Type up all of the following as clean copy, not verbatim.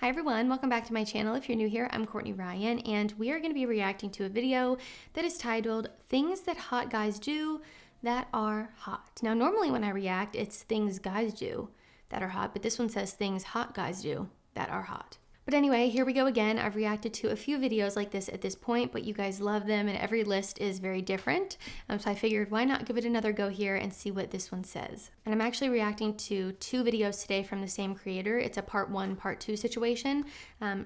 Hi everyone, welcome back to my channel. If you're new here, I'm Courtney Ryan, and we are going to be reacting to a video that is titled Things That Hot Guys Do That Are Hot. Now, normally when I react, it's things guys do that are hot, but this one says things hot guys do that are hot. But anyway, here we go again. I've reacted to a few videos like this at this point, but you guys love them and every list is very different. So I figured why not give it another go here and see what this one says. And I'm actually reacting to two videos today from the same creator. It's a part 1, part 2 situation.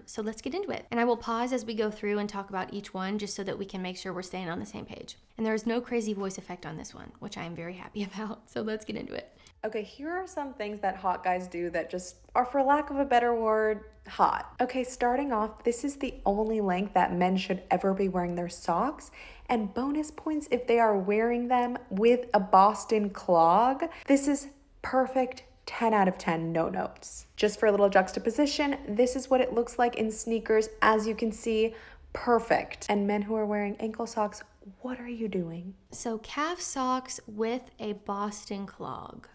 So let's get into it. And I will pause as we go through and talk about each one just so that we can make sure we're staying on the same page. And there is no crazy voice effect on this one, which I am very happy about. So let's get into it. Okay, here are some things that hot guys do that just are, for lack of a better word, hot. Okay, starting off, this is the only length that men should ever be wearing their socks. And bonus points if they are wearing them with a Boston clog. This is perfect 10 out of 10, no notes. Just for a little juxtaposition, this is what it looks like in sneakers. As you can see, perfect. And men who are wearing ankle socks, what are you doing? So calf socks with a Boston clog.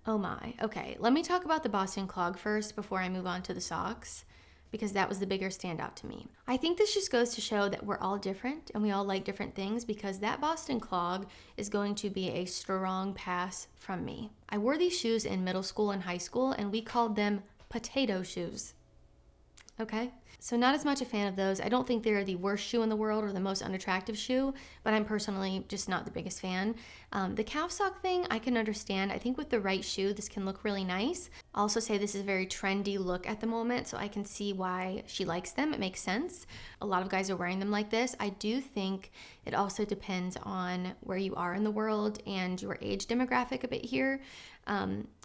Oh my. Okay, let me talk about the Boston clog first before I move on to the socks, because that was the bigger standout to me. I think this just goes to show that we're all different and we all like different things, because that Boston clog is going to be a strong pass from me. I wore these shoes in middle school and high school, and we called them potato shoes. Okay, so not as much a fan of those. I don't think they're the worst shoe in the world or the most unattractive shoe, but I'm personally just not the biggest fan. The calf sock thing, I can understand. I think with the right shoe, this can look really nice. I'll also say this is a very trendy look at the moment, so I can see why she likes them. It makes sense. A lot of guys are wearing them like this. I do think it also depends on where you are in the world and your age demographic a bit here.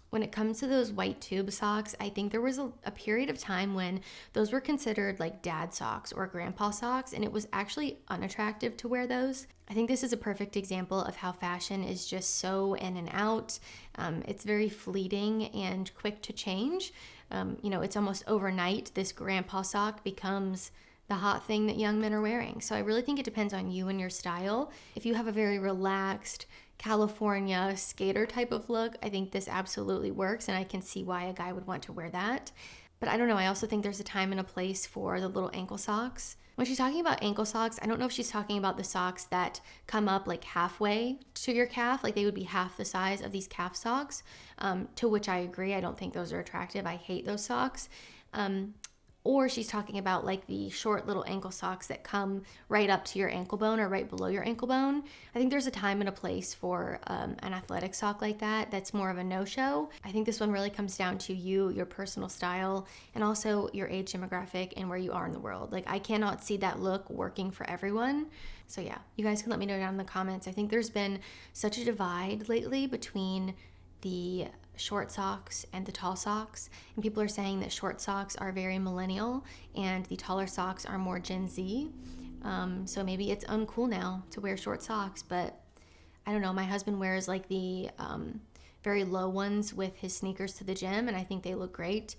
When it comes to those white tube socks, I think there was a period of time when those were considered like dad socks or grandpa socks, and it was actually unattractive to wear those. I think this is a perfect example of how fashion is just so in and out. It's very fleeting and quick to change. It's almost overnight. This grandpa sock becomes the hot thing that young men are wearing. So I really think it depends on you and your style. If you have a very relaxed California skater type of look, I think this absolutely works, and I can see why a guy would want to wear that. But I don't know, I also think there's a time and a place for the little ankle socks. When she's talking about ankle socks, I don't know if she's talking about the socks that come up like halfway to your calf, like they would be half the size of these calf socks, to which I agree. I don't think those are attractive. I hate those socks. Or she's talking about like the short little ankle socks that come right up to your ankle bone or right below your ankle bone. I think there's a time and a place for an athletic sock like that. That's more of a no-show. I think this one really comes down to you, your personal style, and also your age demographic and where you are in the world. Like, I cannot see that look working for everyone. So yeah, you guys can let me know down in the comments. I think there's been such a divide lately between the short socks and the tall socks, and people are saying that short socks are very millennial and the taller socks are more Gen Z. So maybe it's uncool now to wear short socks, but I don't know. My husband wears like the very low ones with his sneakers to the gym, and I think they look great.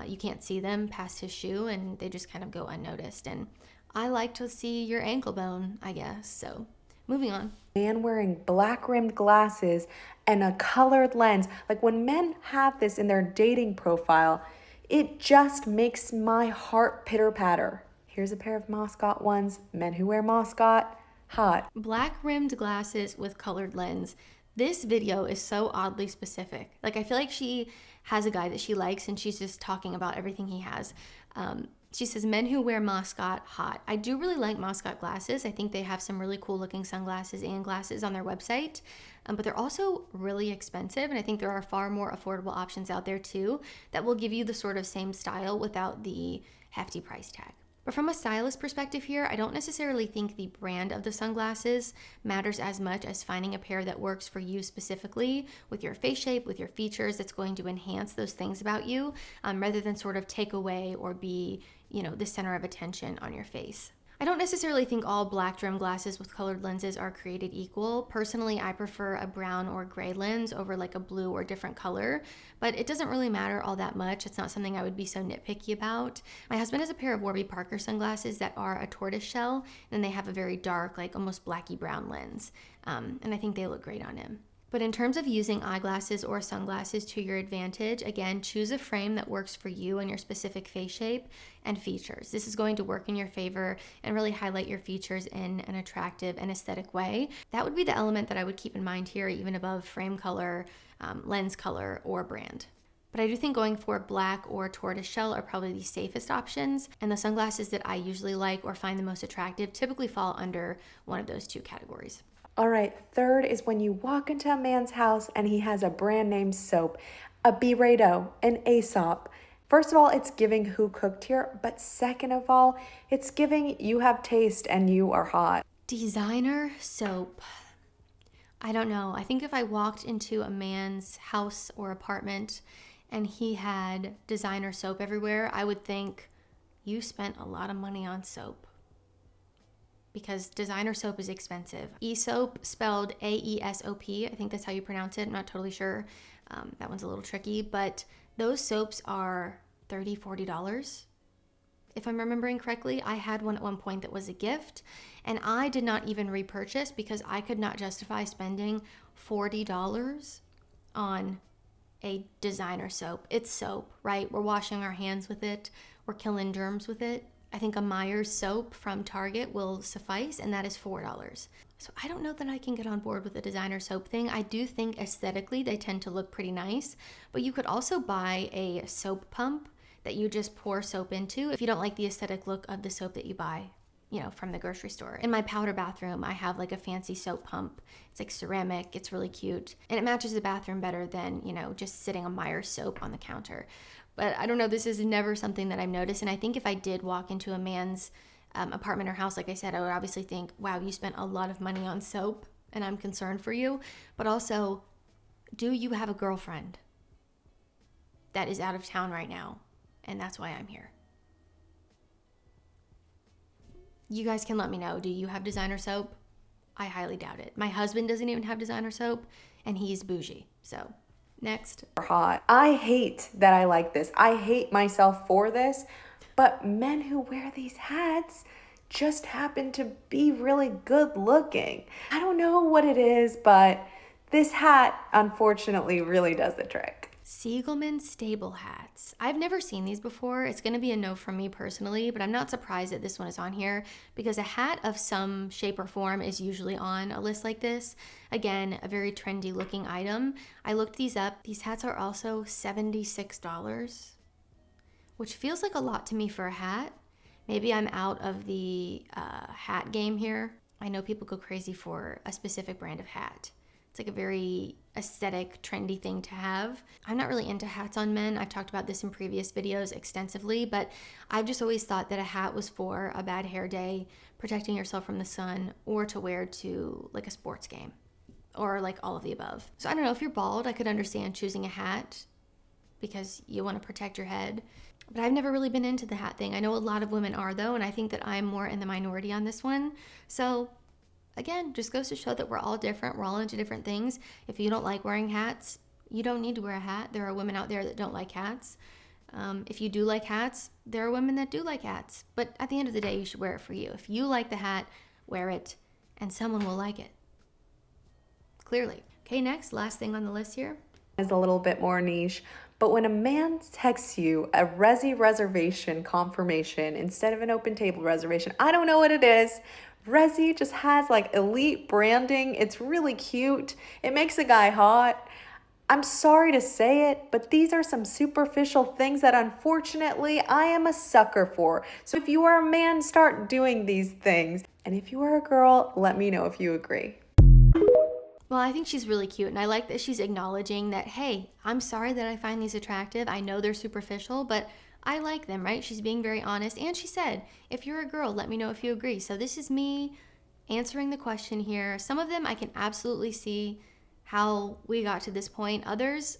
You can't see them past his shoe, and they just kind of go unnoticed, and I like to see your ankle bone, I guess. So moving on. Man wearing black rimmed glasses and a colored lens. Like, when men have this in their dating profile, it just makes my heart pitter patter. Here's a pair of Moscot ones. Men who wear Moscot, hot. Black rimmed glasses with colored lens. This video is so oddly specific. Like, I feel like she has a guy that she likes and she's just talking about everything he has. She says, men who wear Moscot, hot. I do really like Moscot glasses. I think they have some really cool looking sunglasses and glasses on their website, but they're also really expensive. And I think there are far more affordable options out there too that will give you the sort of same style without the hefty price tag. But from a stylist perspective here, I don't necessarily think the brand of the sunglasses matters as much as finding a pair that works for you specifically with your face shape, with your features, that's going to enhance those things about you, rather than sort of take away or be, the center of attention on your face. I don't necessarily think all black rim glasses with colored lenses are created equal. Personally, I prefer a brown or gray lens over like a blue or different color, but it doesn't really matter all that much. It's not something I would be so nitpicky about. My husband has a pair of Warby Parker sunglasses that are a tortoise shell, and they have a very dark, like almost blacky brown lens, and I think they look great on him. But in terms of using eyeglasses or sunglasses to your advantage, again, choose a frame that works for you and your specific face shape and features. This is going to work in your favor and really highlight your features in an attractive and aesthetic way. That would be the element that I would keep in mind here, even above frame color, lens color, or brand. But I do think going for black or tortoiseshell are probably the safest options, and the sunglasses that I usually like or find the most attractive typically fall under one of those two categories. All right, third is when you walk into a man's house and he has a brand name soap, a Byredo, an Aesop. First of all, it's giving who cooked here, but second of all, it's giving you have taste and you are hot. Designer soap. I don't know. I think if I walked into a man's house or apartment and he had designer soap everywhere, I would think, you spent a lot of money on soap. Because designer soap is expensive. Aesop, spelled A-E-S-O-P, I think that's how you pronounce it. I'm not totally sure. That one's a little tricky, but those soaps are $30, $40. If I'm remembering correctly, I had one at one point that was a gift, and I did not even repurchase because I could not justify spending $40 on a designer soap. It's soap, right? We're washing our hands with it. We're killing germs with it. I think a Myers soap from Target will suffice, and that is $4. So I don't know that I can get on board with the designer soap thing. I do think aesthetically they tend to look pretty nice, but you could also buy a soap pump that you just pour soap into if you don't like the aesthetic look of the soap that you buy, from the grocery store. In my powder bathroom, I have like a fancy soap pump. It's like ceramic, it's really cute, and it matches the bathroom better than, just sitting a Myers soap on the counter. But I don't know, this is never something that I've noticed. And I think if I did walk into a man's apartment or house, like I said, I would obviously think, wow, you spent a lot of money on soap and I'm concerned for you. But also, do you have a girlfriend that is out of town right now? And that's why I'm here. You guys can let me know, do you have designer soap? I highly doubt it. My husband doesn't even have designer soap and he's bougie, so... Next. Hot. I hate that I like this. I hate myself for this, but men who wear these hats just happen to be really good looking. I don't know what it is, but this hat unfortunately really does the trick. Siegelman stable hats. I've never seen these before. It's going to be a no from me personally, but I'm not surprised that this one is on here because a hat of some shape or form is usually on a list like this. Again, a very trendy looking item. I looked these up. These hats are also $76, which feels like a lot to me for a hat. Maybe I'm out of the hat game here. I know people go crazy for a specific brand of hat. It's like a very aesthetic, trendy thing to have. I'm not really into hats on men. I've talked about this in previous videos extensively, but I've just always thought that a hat was for a bad hair day, protecting yourself from the sun, or to wear to like a sports game, or like all of the above. So I don't know, if you're bald, I could understand choosing a hat because you want to protect your head. But I've never really been into the hat thing. I know a lot of women are though, and I think that I'm more in the minority on this one. So again, just goes to show that we're all different. We're all into different things. If you don't like wearing hats, you don't need to wear a hat. There are women out there that don't like hats. If you do like hats, there are women that do like hats. But at the end of the day, you should wear it for you. If you like the hat, wear it, and someone will like it. Clearly. Okay, next, last thing on the list here. Is a little bit more niche, but when a man texts you a reservation confirmation instead of an open table reservation, I don't know what it is. Resi just has like elite branding. It's really cute. It makes a guy hot. I'm sorry to say it, but these are some superficial things that unfortunately I am a sucker for. So if you are a man, start doing these things. And if you are a girl, let me know if you agree. Well, I think she's really cute, and I like that she's acknowledging that, hey, I'm sorry that I find these attractive. I know they're superficial, but I like them, right? She's being very honest. And she said, if you're a girl, let me know if you agree. So this is me answering the question here. Some of them I can absolutely see how we got to this point. Others,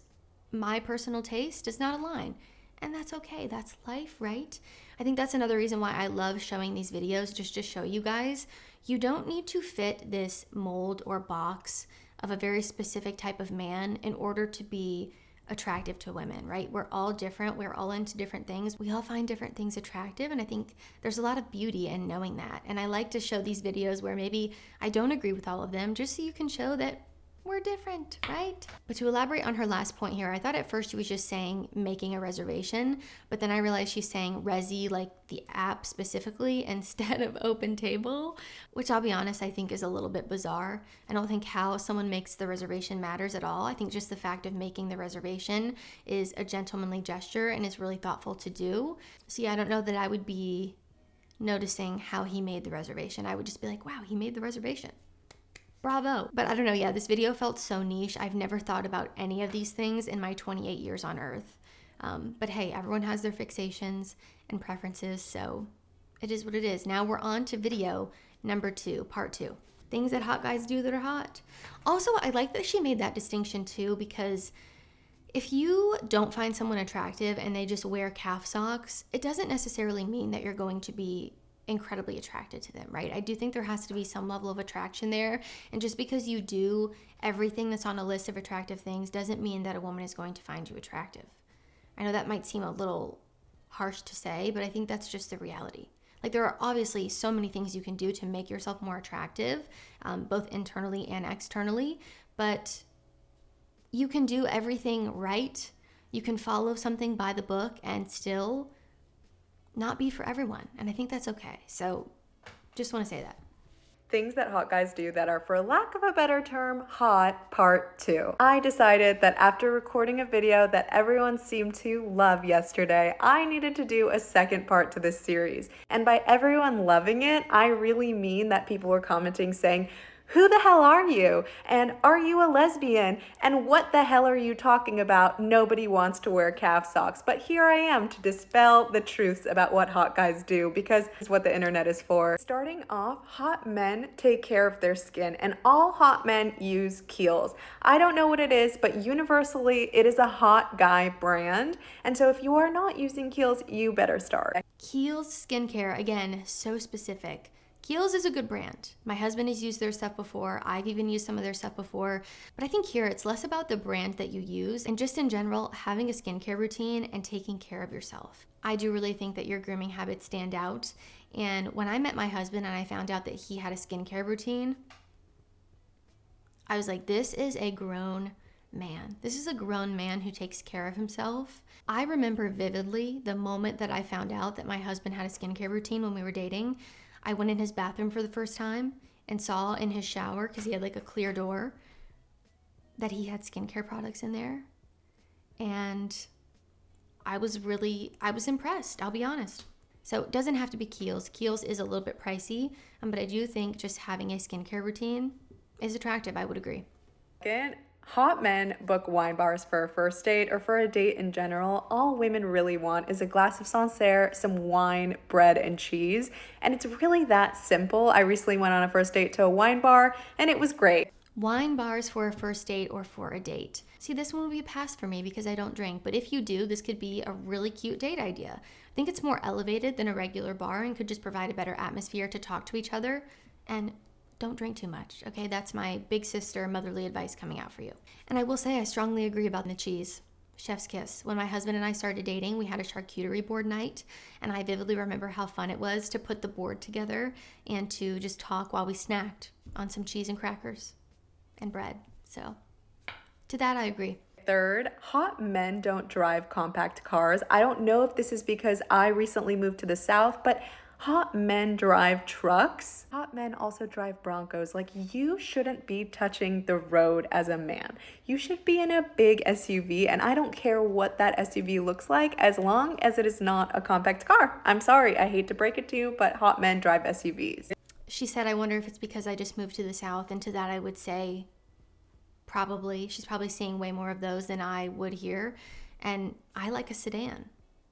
my personal taste does not align. And that's okay. That's life, right? I think that's another reason why I love showing these videos, just to show you guys. You don't need to fit this mold or box of a very specific type of man in order to be attractive to women, right? We're all different. We're all into different things. We all find different things attractive, and I think there's a lot of beauty in knowing that. And I like to show these videos where maybe I don't agree with all of them, just so you can show that we're different, right? But to elaborate on her last point here, I thought at first she was just saying making a reservation, but then I realized she's saying Resi, like the app specifically, instead of Open Table, which I'll be honest, I think is a little bit bizarre. I don't think how someone makes the reservation matters at all. I think just the fact of making the reservation is a gentlemanly gesture and is really thoughtful to do. So yeah, I don't know that I would be noticing how he made the reservation. I would just be like, wow, he made the reservation. Bravo. But I don't know, yeah, this video felt so niche. I've never thought about any of these things in my 28 years on earth. But hey, everyone has their fixations and preferences, so it is what it is. Now we're on to video number 2, part 2. Things that hot guys do that are hot. Also, I like that she made that distinction too, because if you don't find someone attractive and they just wear calf socks, it doesn't necessarily mean that you're going to be incredibly attracted to them, right? I do think there has to be some level of attraction there. And just because you do everything that's on a list of attractive things doesn't mean that a woman is going to find you attractive. I know that might seem a little harsh to say, but I think that's just the reality. Like, there are obviously so many things you can do to make yourself more attractive, both internally and externally, but you can do everything right. You can follow something by the book and still not be for everyone. And I think that's okay. So just want to say that. Things that hot guys do that are, for lack of a better term, hot, part 2. I decided that after recording a video that everyone seemed to love yesterday, I needed to do a second part to this series. And by everyone loving it, I really mean that people were commenting saying, who the hell are you? And are you a lesbian? And what the hell are you talking about? Nobody wants to wear calf socks. But here I am to dispel the truths about what hot guys do, because it's what the internet is for. Starting off, hot men take care of their skin, and all hot men use Kiehl's. I don't know what it is, but universally it is a hot guy brand. And so if you are not using Kiehl's, you better start. Kiehl's skincare, again, so specific. Kiehl's is a good brand. My husband has used their stuff before. I've even used some of their stuff before. But I think here it's less about the brand that you use and just in general, having a skincare routine and taking care of yourself. I do really think that your grooming habits stand out. And when I met my husband and I found out that he had a skincare routine, I was like, this is a grown man. This is a grown man who takes care of himself. I remember vividly the moment that I found out that my husband had a skincare routine when we were dating. I went in his bathroom for the first time and saw in his shower, because he had like a clear door, that he had skincare products in there. And I was impressed, I'll be honest. So it doesn't have to be Kiehl's. Kiehl's is a little bit pricey, but I do think just having a skincare routine is attractive, I would agree. Second, hot men book wine bars for a first date or for a date in general. All women really want is a glass of Sancerre, some wine, bread, and cheese. And it's really that simple. I recently went on a first date to a wine bar and it was great. Wine bars for a first date or for a date. See, this one would be a pass for me because I don't drink, but if you do, this could be a really cute date idea. I think it's more elevated than a regular bar and could just provide a better atmosphere to talk to each other. And don't drink too much, okay? That's my big sister motherly advice coming out for you. And I will say I strongly agree about the cheese. Chef's kiss. When my husband and I started dating, we had a charcuterie board night, and I vividly remember how fun it was to put the board together and to just talk while we snacked on some cheese and crackers and bread. So to that, I agree. Third, hot men don't drive compact cars. I don't know if this is because I recently moved to the South, but hot men drive trucks. Hot men also drive Broncos. Like, you shouldn't be touching the road as a man. You should be in a big SUV, and I don't care what that SUV looks like as long as it is not a compact car. I'm sorry, I hate to break it to you, but hot men drive SUVs. She said, I wonder if it's because I just moved to the South, and to that I would say probably. She's probably seeing way more of those than I would here, and I like a sedan.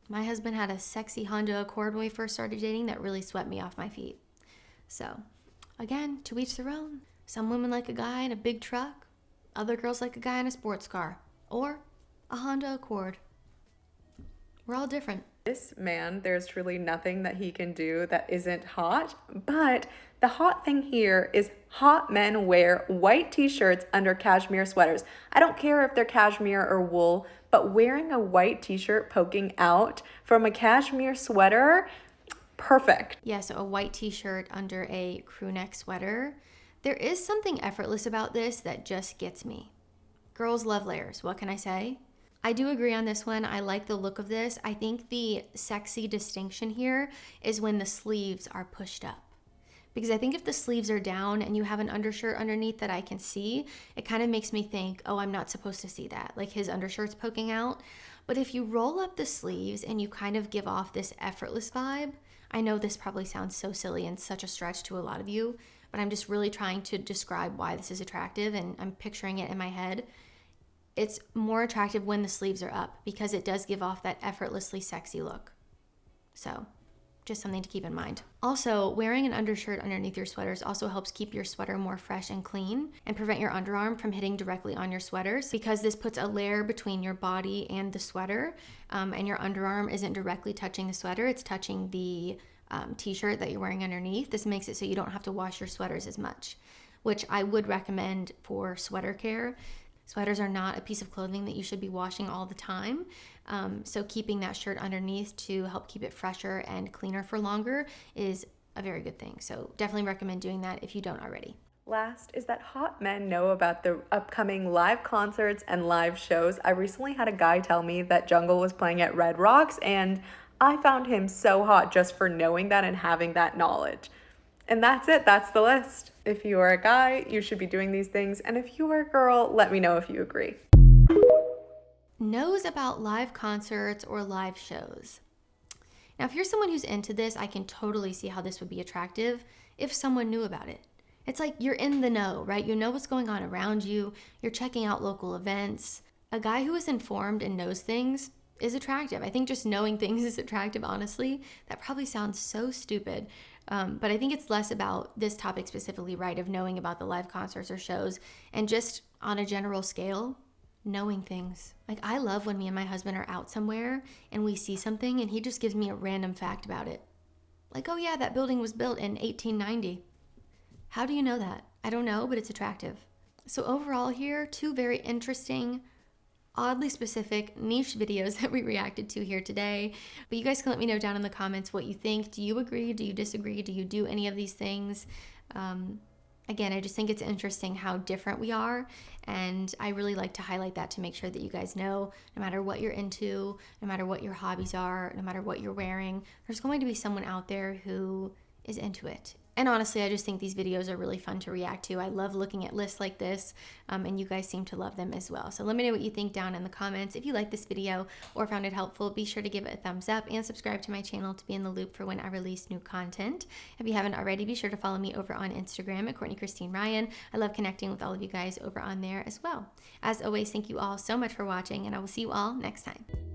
My husband had a sexy Honda Accord when we first started dating that really swept me off my feet. So, again, to each their own. Some women like a guy in a big truck. Other girls like a guy in a sports car. Or a Honda Accord. We're all different. This man, there's truly nothing that he can do that isn't hot. But the hot thing here is hot men wear white t-shirts under cashmere sweaters. I don't care if they're cashmere or wool, but wearing a white t-shirt poking out from a cashmere sweater, perfect. Yeah, so a white t-shirt under a crew neck sweater. There is something effortless about this that just gets me. Girls love layers, what can I say? I do agree on this one. I like the look of this. I think the sexy distinction here is when the sleeves are pushed up. Because I think if the sleeves are down and you have an undershirt underneath that I can see, it kind of makes me think, oh, I'm not supposed to see that, like his undershirt's poking out. But if you roll up the sleeves and you kind of give off this effortless vibe, I know this probably sounds so silly and such a stretch to a lot of you, but I'm just really trying to describe why this is attractive, and I'm picturing it in my head. It's more attractive when the sleeves are up because it does give off that effortlessly sexy look. So just something to keep in mind. Also, wearing an undershirt underneath your sweaters also helps keep your sweater more fresh and clean and prevent your underarm from hitting directly on your sweaters, because this puts a layer between your body and the sweater, and your underarm isn't directly touching the sweater, it's touching the t-shirt that you're wearing underneath. This makes it so you don't have to wash your sweaters as much, which I would recommend for sweater care. Sweaters are not a piece of clothing that you should be washing all the time. So keeping that shirt underneath to help keep it fresher and cleaner for longer is a very good thing. So definitely recommend doing that if you don't already. Last is that hot men know about the upcoming live concerts and live shows. I recently had a guy tell me that Jungle was playing at Red Rocks, and I found him so hot just for knowing that and having that knowledge. And that's it. That's the list. If you are a guy, you should be doing these things. And if you are a girl, let me know if you agree. Knows about live concerts or live shows. Now, if you're someone who's into this, I can totally see how this would be attractive if someone knew about it. It's like you're in the know, right? You know what's going on around you. You're checking out local events. A guy who is informed and knows things is attractive. I think just knowing things is attractive, honestly. That probably sounds so stupid. But I think it's less about this topic specifically, right, of knowing about the live concerts or shows, and just on a general scale, knowing things. Like, I love when me and my husband are out somewhere and we see something and he just gives me a random fact about it. Like, oh yeah, that building was built in 1890. How do you know that? I don't know, but it's attractive. So overall here, two very interesting, oddly specific niche videos that we reacted to here today. But you guys can let me know down in the comments what you think. Do you agree? Do you disagree? Do you do any of these things? Again, I just think it's interesting how different we are, and I really like to highlight that to make sure that you guys know, no matter what you're into, no matter what your hobbies are, no matter what you're wearing, there's going to be someone out there who is into it. And honestly, I just think these videos are really fun to react to. I love looking at lists like this, and you guys seem to love them as well. So let me know what you think down in the comments. If you like this video or found it helpful, be sure to give it a thumbs up and subscribe to my channel to be in the loop for when I release new content. If you haven't already, be sure to follow me over on Instagram at Courtney Christine Ryan. I love connecting with all of you guys over on there as well. As always, thank you all so much for watching, and I will see you all next time.